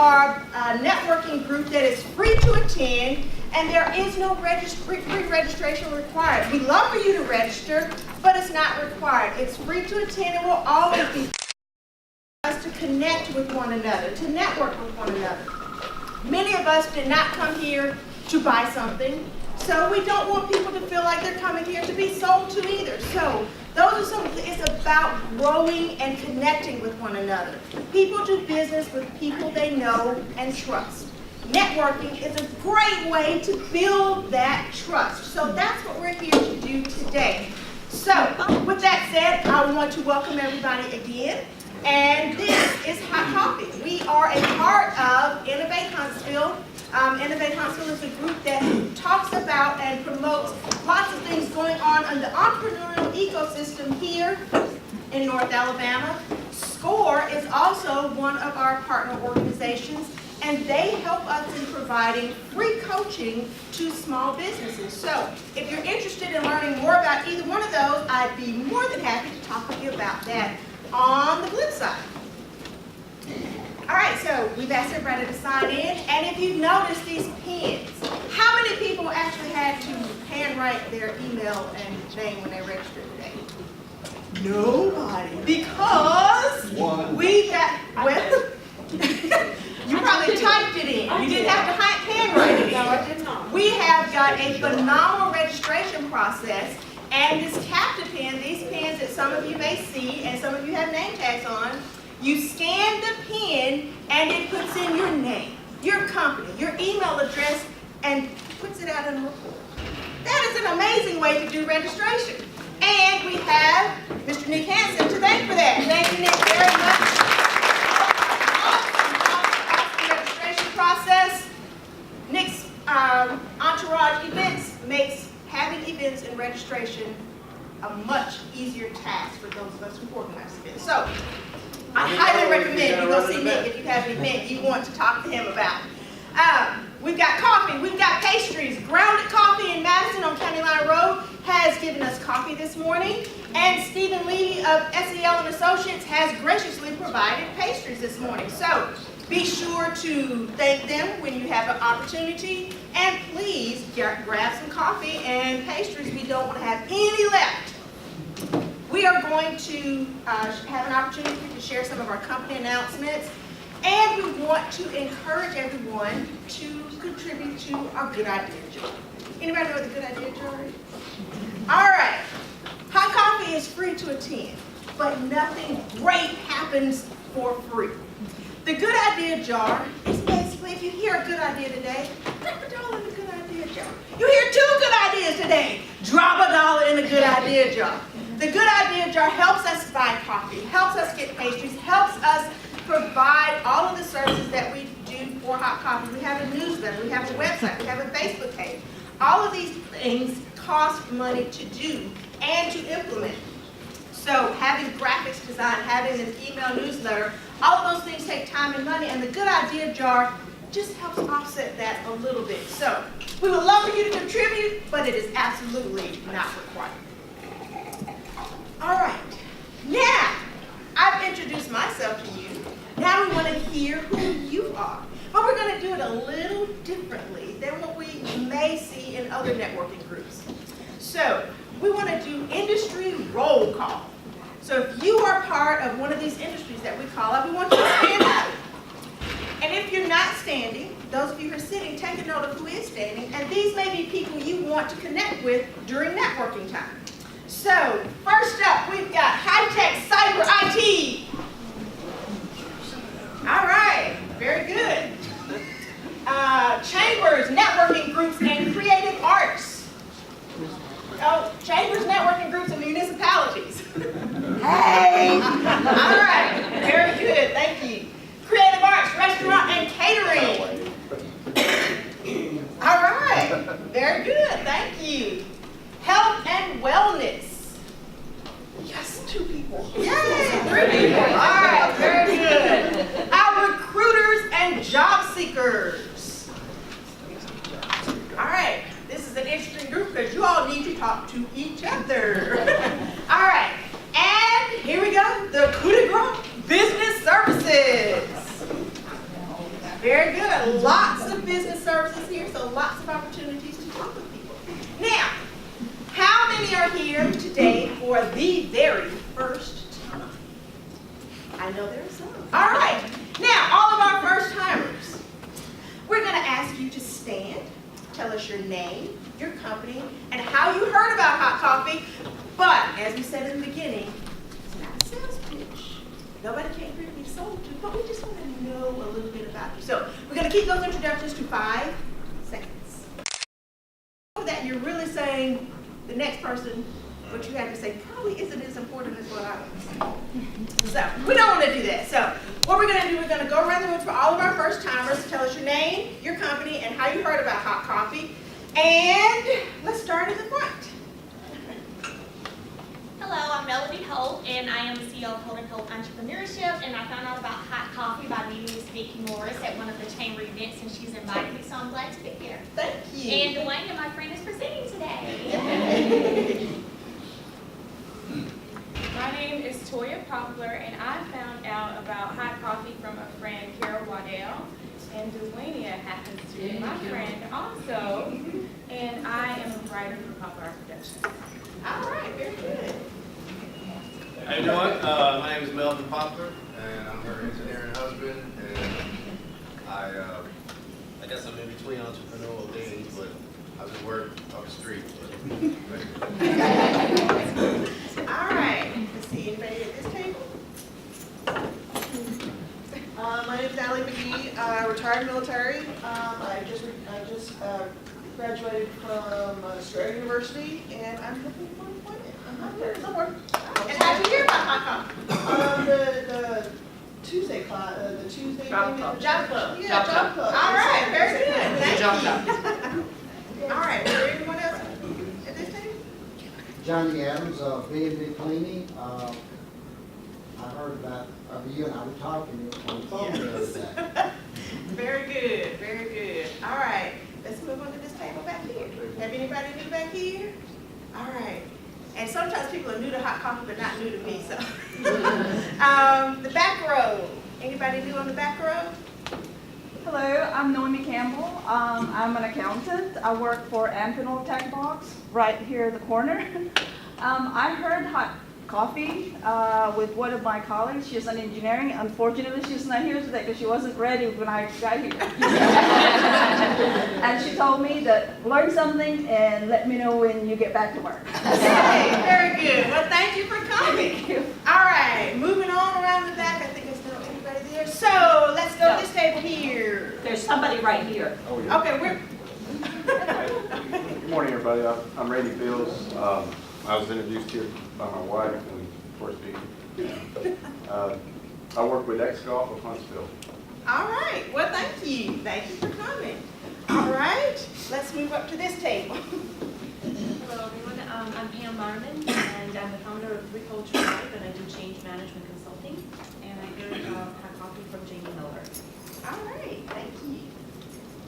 are a networking group that is free to attend, and there is no pre-registration required. We'd love for you to register, but it's not required. It's free to attend and will always be us to connect with one another, to network with one another. Many of us did not come here to buy something, so we don't want people to feel like they're coming here to be sold to either. So those are some, it's about growing and connecting with one another. People do business with people they know and trust. Networking is a great way to build that trust. So that's what we're here to do today. So with that said, I want to welcome everybody again. And this is Hot Coffee. We are a part of Innovate Huntsville. Innovate Huntsville is a group that talks about and promotes lots of things going on in the entrepreneurial ecosystem here in North Alabama. SCORE is also one of our partner organizations, and they help us in providing free coaching to small businesses. So if you're interested in learning more about either one of those, I'd be more than happy to talk with you about that on the flip side. All right, so we've asked everybody to sign in, and if you've noticed these pins, how many people actually had to handwrite their email and name when they registered today? Nobody, because we got, well, you probably typed it in. You didn't have to handwrite it in. No, I did not. We have got a phenomenal registration process, and this captive pin, these pins that some of you may see, and some of you have name tags on, you scan the pin, and it puts in your name, your company, your email address, and puts it out in a report. That is an amazing way to do registration. And we have Mr. Nick Hansen to thank for that. Thank you, Nick, very much. Awesome registration process. Nick's Entourage Events makes having events and registration a much easier task for those of us who organize events. So I highly recommend you go see Nick if you have an event you want to talk to him about. We've got coffee, we've got pastries. Grounded Coffee in Madison on County Line Road has given us coffee this morning. And Stephen Levy of SEL and Associates has graciously provided pastries this morning. So be sure to thank them when you have an opportunity. And please grab some coffee and pastries. We don't want to have any left. We are going to have an opportunity to share some of our company announcements, and we want to encourage everyone to contribute to our Good Idea Jar. Anybody know what the Good Idea Jar is? All right. Hot Coffee is free to attend, but nothing great happens for free. The Good Idea Jar is basically, if you hear a good idea today, drop $1 in the Good Idea Jar. You hear 2 good ideas today, drop $1 in the Good Idea Jar. The Good Idea Jar helps us buy coffee, helps us get pastries, helps us provide all of the services that we do for Hot Coffee. We have a newsletter, we have a website, we have a Facebook page. All of these things cost money to do and to implement. So having graphics design, having an email newsletter, all of those things take time and money, and the Good Idea Jar just helps offset that a little bit. So we would love for you to contribute, but it is absolutely not required. All right, now I've introduced myself to you. Now we want to hear who you are. But we're going to do it a little differently than what we may see in other networking groups. So we want to do industry roll call. So if you are part of one of these industries that we call out, we want you to stand up. And if you're not standing, those of you who are sitting, take a note of who is standing. And these may be people you want to connect with during networking time. So, first up, we've got high-tech cyber IT. All right, very good. Chambers, networking groups, and creative arts. Oh, chambers, networking groups, and municipalities. Hey! All right, very good, thank you. Creative arts, restaurant, and catering. All right, very good, thank you. Health and wellness. Yes, 2 people. Yay, 3 people. All right, very good. Our recruiters and job seekers. All right, this is an interesting group because you all need to talk to each other. All right, and here we go, the coup de grace, business services. for the very first time? I know there are some. All right. Now, all of our first timers, we're going to ask you to stand, tell us your name, your company, and how you heard about hot coffee. But as we said in the beginning, it's not a sales pitch. Nobody came here to be sold to, but we just want to know a little bit about you. So we're going to keep those introductions to 5 seconds. After that, you're really saying the next person, what you have to say probably isn't as important as what I was. So we don't want to do that. So what we're going to do, we're going to go around the room for all of our first timers. Tell us your name, your company, and how you heard about hot coffee. And let's start in the front. Hello, I'm Melody Holt, and I am the CEO of Holt & Holt Entrepreneurship, and I found out about hot coffee by meeting Miss Vicki Morris at one of the chamber events, and she's invited me, so I'm glad to be here. Thank you. And Dwayne and my friend is presenting today. My name is Toya Poplar, and I found out about hot coffee from a friend, Carol Waddell, and Dwayne happens to be my friend also, and I am a writer for Poplar Productions. All right, very good. Hey everyone, my name is Melvin Poplar, and I'm her engineering husband, and I guess I'm in between entrepreneurial things, but I just work on the street. All right, let's see, anybody at this table? My name is Allie McGee, retired military. I just graduated from Strayer University, and I'm looking for employment. I'm out there somewhere. And how'd you hear about hot coffee? The Tuesday class, the Tuesday Job club. Job club. Yeah, job club. All right, very good. Thank Job you. All right, is there anyone else at this table? Johnny Adams of B&B Cleaning. I heard about you and I were talking on the phone the other day. Very good, very good. All right, let's move on to this table back here. Have anybody new back here? All right. And sometimes people are new to hot coffee, but not new to me, so. The back row. Anybody new on the back row? Hello, I'm Noemi Campbell. I'm an accountant. I work for Amphenol Tech Box right here in the corner. I heard hot coffee with one of my colleagues. She's in engineering. Unfortunately, she's not here today because she wasn't ready when I got here. And she told me that learn something and let me know when you get back to work. Okay, very good. Well, thank you for coming. All right, moving on around the back. I think there's not anybody there. So let's go to this table here. There's somebody right here. Oh, yeah. Okay, we're. Good morning, everybody. I'm Randy Fields. I was introduced here by my wife when we first began. I work with X-Golf of Huntsville. All right, well, thank you. Thank you for coming. All right, let's move up to this table. Hello everyone, I'm Pam Marmon, and I'm the founder of Three Culture Life, and I do change management consulting, and I heard hot coffee from Jamie Miller. All right, thank you.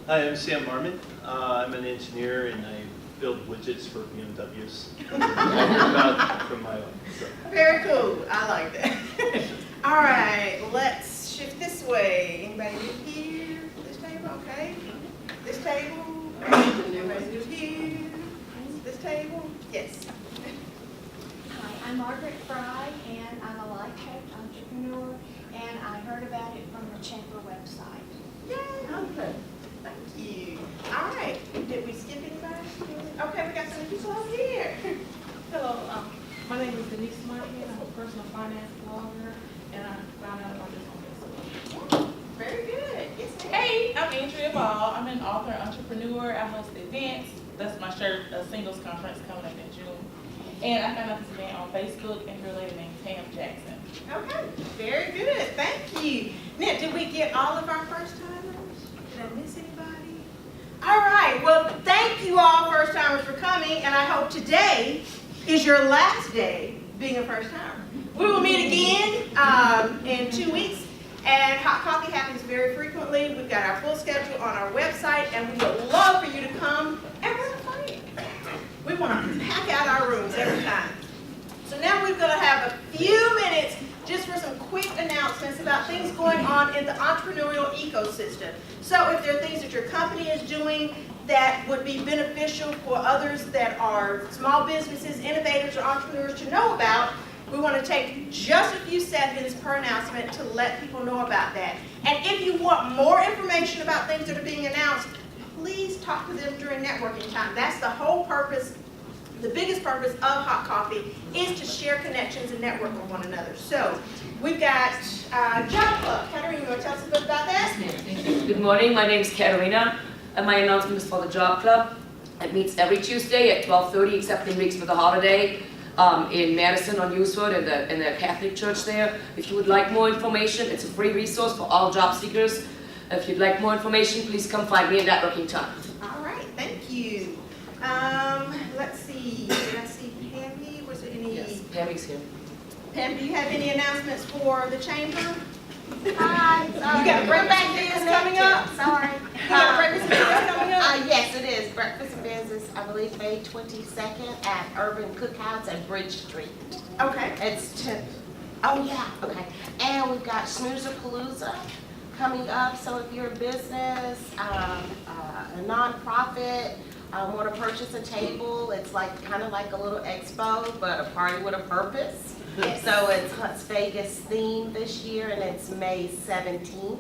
Hi, I'm Sam Marmon. I'm an engineer and I build widgets for BMWs. I heard about from my own. So. Very cool. I like that. All right, let's shift this way. Anybody new here? This table, okay. This table. Anybody new here? This table? Yes. Hi, I'm Margaret Fry, and I'm a life coach entrepreneur, and I heard about it from the chamber website. Yay. Okay. Thank you. All right. Did we skip anybody? Okay, we got some people over here. Hello, my name is Denise Montana. I'm a personal finance blogger, and I found out about this on Facebook. Very good. Yes, ma'am. Hey, I'm Andrea Ball. I'm an author, entrepreneur. I host events. That's my shirt, a singles conference coming up in June. And I found out this event on Facebook, and her lady named Tam Jackson. Okay, very good. Thank you. Now, did we get all of our first timers? Did I miss anybody? All right. Well, thank you all first timers for coming, and I hope today is your last day being a first timer. We will meet again in 2 weeks, and hot coffee happens very frequently. We've got our full schedule on our website, and we would love for you to come and run a party. We want to pack out our rooms every time. So now we're going to have a few minutes just for some quick announcements about things going on in the entrepreneurial ecosystem. So if there are things that your company is doing, that would be beneficial for others that are small businesses, innovators, or entrepreneurs to know about, we want to take just a few seconds per announcement to let people know about that. And if you want more information about things that are being announced, please talk to them during networking time. That's the whole purpose. The biggest purpose of Hot Coffee is to share connections and network with one another. So we've got Job Club. Katerina, you want to tell us a bit about that? Good morning, my name is Katerina, and my announcement is for the Job Club. It meets every Tuesday at 12:30, except in weeks for the holiday, in Madison on Newswood in the Catholic Church there. If you would like more information, it's a free resource for all job seekers. If you'd like more information, please come find me at networking time. All right, thank you. Let's see. Did I see Pammy? Was there any? Yes, Pammy's here. Pam, do you have any announcements for the chamber? Hi, You got a breakfast and business coming up? Sorry. You got a breakfast and business coming up? Yes, it is. Breakfast and business, I believe, May 22nd at Urban Cookhouse at Bridge Street. Okay. It's 10. Oh, yeah, okay. And we've got Snoozerpalooza coming up. So if you're a business, a nonprofit, want to purchase a table, it's like kind of like a little expo, but a party with a purpose. Yes. So it's Hunts Vegas themed this year, and it's May 17th.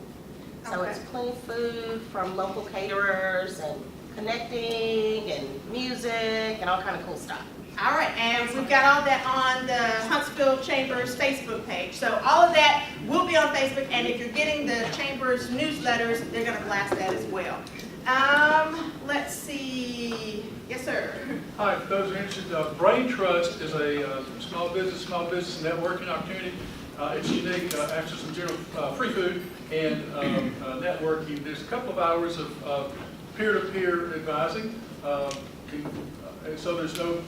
So Okay. it's plenty of food from local caterers and connecting and music and all kind of cool stuff. All right, and we've got all that on the Huntsville Chamber's Facebook page. So all of that will be on Facebook, and if you're getting the Chamber's newsletters, they're going to blast that as well. Let's see. Yes, sir. Hi, for those who are interested, Brain Trust is a small business networking opportunity. It's unique after some general free food and networking. There's a couple of hours of peer-to-peer advising. So there's no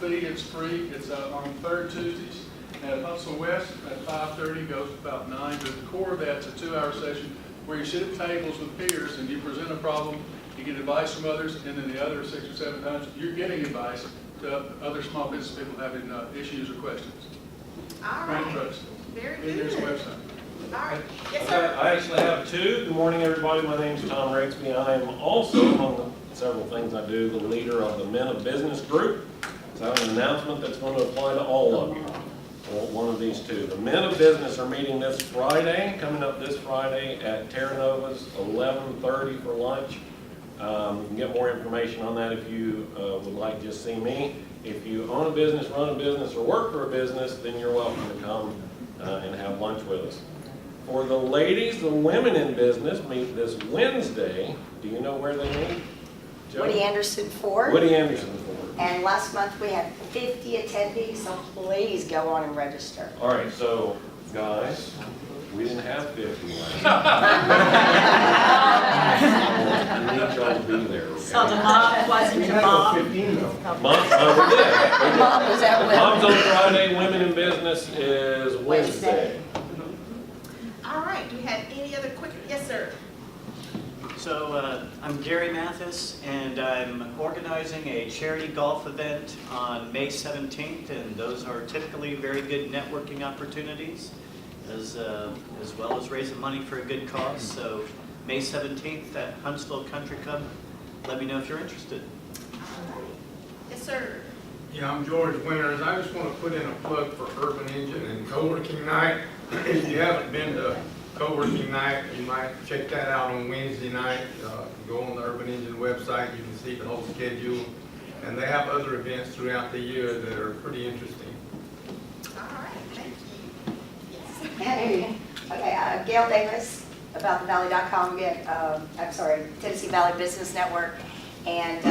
fee, it's free. It's on third Tuesdays at Huntsville West at 5:30, goes about 9. But the core of that's a 2-hour session where you sit at tables with peers and you present a problem, you get advice from others, and then the other 6 or 7 times you're getting advice to other small business people having issues or questions. All Brain right. Trust. Very Here's the good. website. All right. Yes, sir. I actually have 2. Good morning, everybody. My name is Tom Rigsby. I am also, among the several things I do, the leader of the Men of Business group. So I have an announcement that's going to apply to all of you. Well, one of these 2. The Men of Business are meeting this Friday, coming up this Friday at Terra Nova's, 11:30 for lunch. You can get more information on that if you would like to just see me. If you own a business, run a business, or work for a business, then you're welcome to come and have lunch with us. For the ladies, the women in business meet this Wednesday. Do you know where they meet? Joe? Woody Anderson Ford. Woody Anderson Ford. And last month we had 50 attendees, so please go on and register. All right, so guys, we didn't have 50 last year. We need y'all to be there, okay? So the mom wasn't your mom? Mom, we did. Mom was at Will. Mom's on Friday, women in business is Wednesday. All right. Do you have any other quick? Yes, sir. So I'm Gary Mathis, and I'm organizing a charity golf event on May 17th, and those are typically very good networking opportunities, as well as raising money for a good cause. So May 17th at Huntsville Country Club. Let me know if you're interested. Yes, sir. Yeah, I'm George Winters. I just want to put in a plug for Urban Engine and Co-working Night. If you haven't been to Co-working Night, you might check that out on Wednesday night. Go on the Urban Engine website, you can see the whole schedule. And they have other events throughout the year that are pretty interesting. All right. Thank you. Yes. Hey, okay, Gail Davis, AboutTheValley.com, Tennessee Valley Business Network. And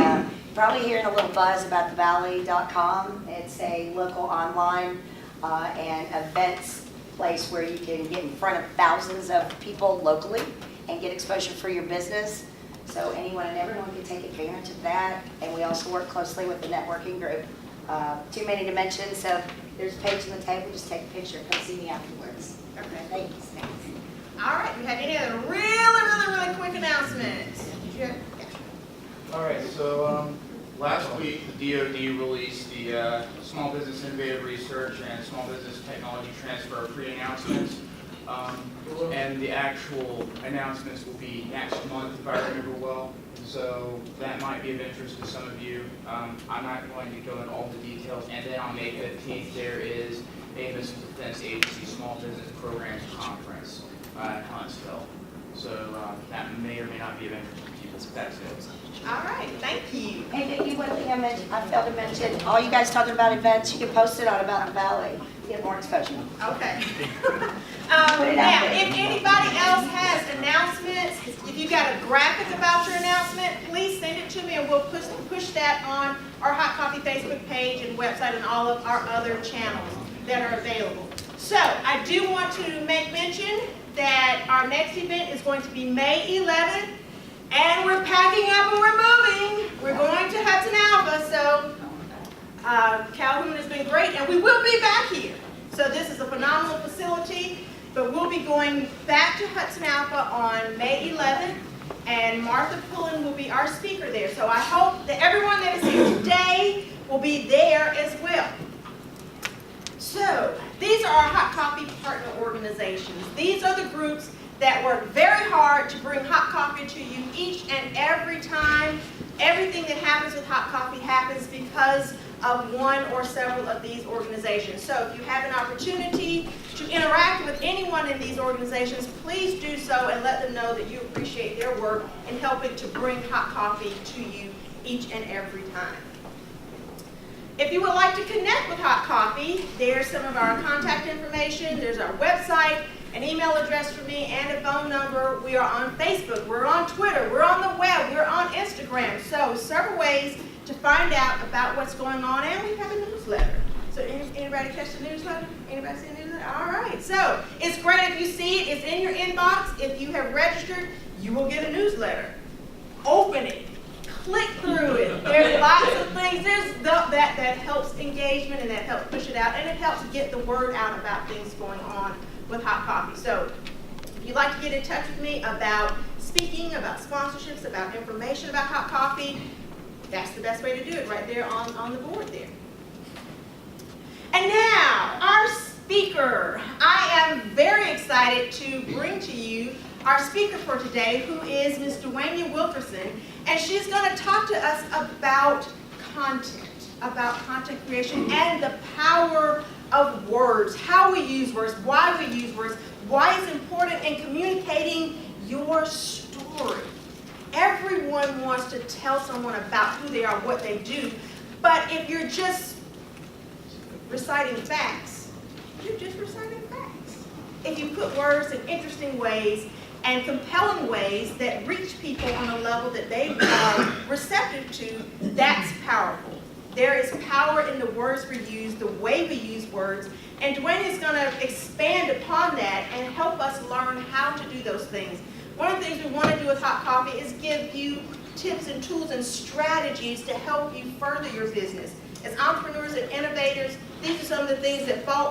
probably hearing a little buzz about TheValley.com. It's a local online and events place where you can get in front of thousands of people locally and get exposure for your business. So anyone and everyone can take advantage of that. And we also work closely with the networking group. Too many to mention, so there's a page on the table, just take a picture, come see me afterwards. Okay. Thanks. All right. Do you have any other really quick announcements? Did you have? Yeah. All right, so last week the DoD released the Small Business Innovative Research and Small Business Technology Transfer pre-announcements. And the actual announcements will be next month, if I remember well. So that might be of interest to some of you. I'm not going to go into all the details. And then on May 15th, there is a Missile Defense Agency Small Business Programs Conference in Huntsville. So that may or may not be of interest to people. That's it. All right, thank you. Hey, Vicki, one thing I failed to mention, all you guys talking about events, you can post it on About the Valley, get more exposure. Okay. Now, if anybody else has announcements, if you got a graphic about your announcement, please send it to me and we'll push that on our Hot Coffee Facebook page and website and all of our other channels that are available. So, I do want to make mention that our next event is going to be May 11th, and we're packing up and we're moving. We're going to Hudson Alpha, so Calhoun has been great, and we will be back here. So this is a phenomenal facility, but we'll be going back to Hudson Alpha on May 11th, and Martha Pullen will be our speaker there. So I hope that everyone that is here today will be there as well. So these are our Hot Coffee partner organizations. These are the groups that work very hard to bring hot coffee to you each and every time. Everything that happens with hot coffee happens because of one or several of these organizations. So if you have an opportunity to interact with anyone in these organizations, please do so and let them know that you appreciate their work in helping to bring hot coffee to you each and every time. If you would like to connect with Hot Coffee, there's some of our contact information. There's our website, an email address for me, and a phone number. We are on Facebook, we're on Twitter, we're on the web, we're on Instagram. So several ways to find out about what's going on, and we have a newsletter. So anybody catch the newsletter? Anybody see the newsletter? All right, so it's great if you see it. It's in your inbox. If you have registered, you will get a newsletter. Open it. Click through it. There's lots of things. There's that helps engagement and that helps push it out, and it helps get the word out about things going on with Hot Coffee. So if you'd like to get in touch with me about speaking, about sponsorships, about information about Hot Coffee, that's the best way to do it right there on the board there. And now, our speaker. I am very excited to bring to you our speaker for today, who is Ms. Dwayne Wilkerson, and she's going to talk to us about content creation and the power of words, how we use words, why we use words, why it's important in communicating your story. Everyone wants to tell someone about who they are, what they do, but if you're just reciting facts, you're just reciting facts. If you put words in interesting ways and compelling ways that reach people on a level that they are receptive to, that's powerful. There is power in the words we use, the way we use words, and Dwayne is going to expand upon that and help us learn how to do those things. One of the things we want to do with Hot Coffee is give you tips and tools and strategies to help you further your business. As entrepreneurs and innovators, these are some of the things that fall